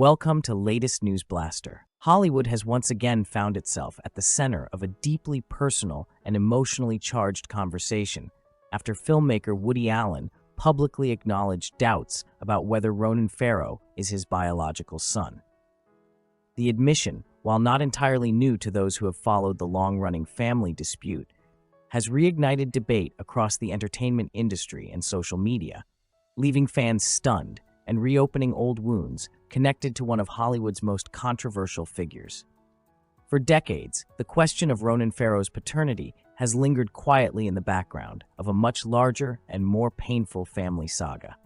Welcome to Latest News Blaster. Hollywood has once again found itself at the center of a deeply personal and emotionally charged conversation after filmmaker Woody Allen publicly acknowledged doubts about whether Ronan Farrow is his biological son. The admission, while not entirely new to those who have followed the long-running family dispute, has reignited debate across the entertainment industry and social media, leaving fans stunned and reopening old wounds connected to one of Hollywood's most controversial figures. For decades, the question of Ronan Farrow's paternity has lingered quietly in the background of a much larger and more painful family saga.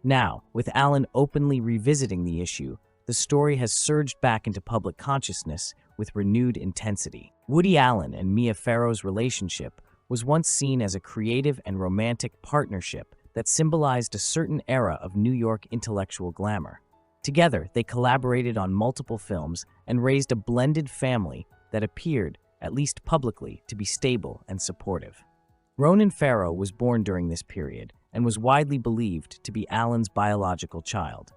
Now, with Allen openly revisiting the issue, the story has surged back into public consciousness with renewed intensity. Woody Allen and Mia Farrow's relationship was once seen as a creative and romantic partnership that symbolized a certain era of New York intellectual glamour. Together, they collaborated on multiple films and raised a blended family that appeared, at least publicly, to be stable and supportive. Ronan Farrow was born during this period and was widely believed to be Allen's biological child.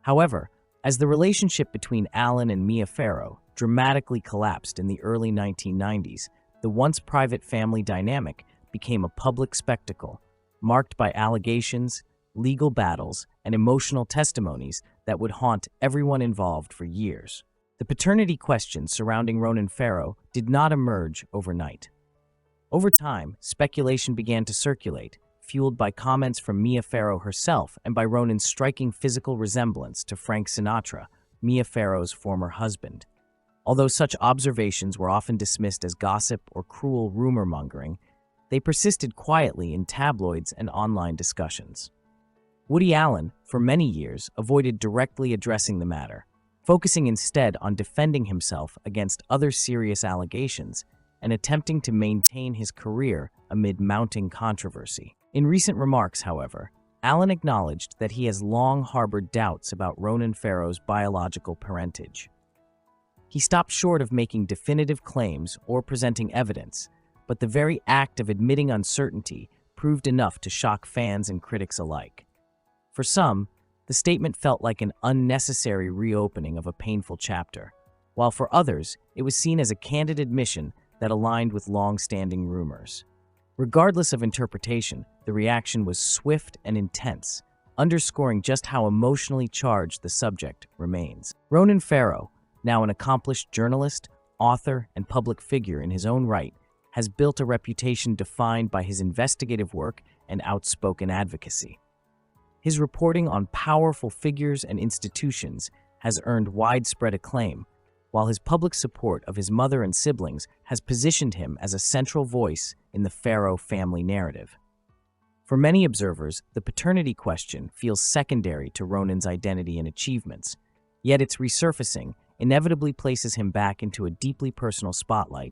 However, as the relationship between Allen and Mia Farrow dramatically collapsed in the early 1990s, the once private family dynamic became a public spectacle, marked by allegations, legal battles, and emotional testimonies that would haunt everyone involved for years. The paternity questions surrounding Ronan Farrow did not emerge overnight. Over time, speculation began to circulate, fueled by comments from Mia Farrow herself and by Ronan's striking physical resemblance to Frank Sinatra, Mia Farrow's former husband. Although such observations were often dismissed as gossip or cruel rumor-mongering, they persisted quietly in tabloids and online discussions. Woody Allen, for many years, avoided directly addressing the matter, focusing instead on defending himself against other serious allegations and attempting to maintain his career amid mounting controversy. In recent remarks, however, Allen acknowledged that he has long harbored doubts about Ronan Farrow's biological parentage. He stopped short of making definitive claims or presenting evidence, but the very act of admitting uncertainty proved enough to shock fans and critics alike. For some, the statement felt like an unnecessary reopening of a painful chapter, while for others, it was seen as a candid admission that aligned with long-standing rumors. Regardless of interpretation, the reaction was swift and intense, underscoring just how emotionally charged the subject remains. Ronan Farrow, now an accomplished journalist, author, and public figure in his own right, has built a reputation defined by his investigative work and outspoken advocacy. His reporting on powerful figures and institutions has earned widespread acclaim, while his public support of his mother and siblings has positioned him as a central voice in the Farrow family narrative. For many observers, the paternity question feels secondary to Ronan's identity and achievements, yet its resurfacing inevitably places him back into a deeply personal spotlight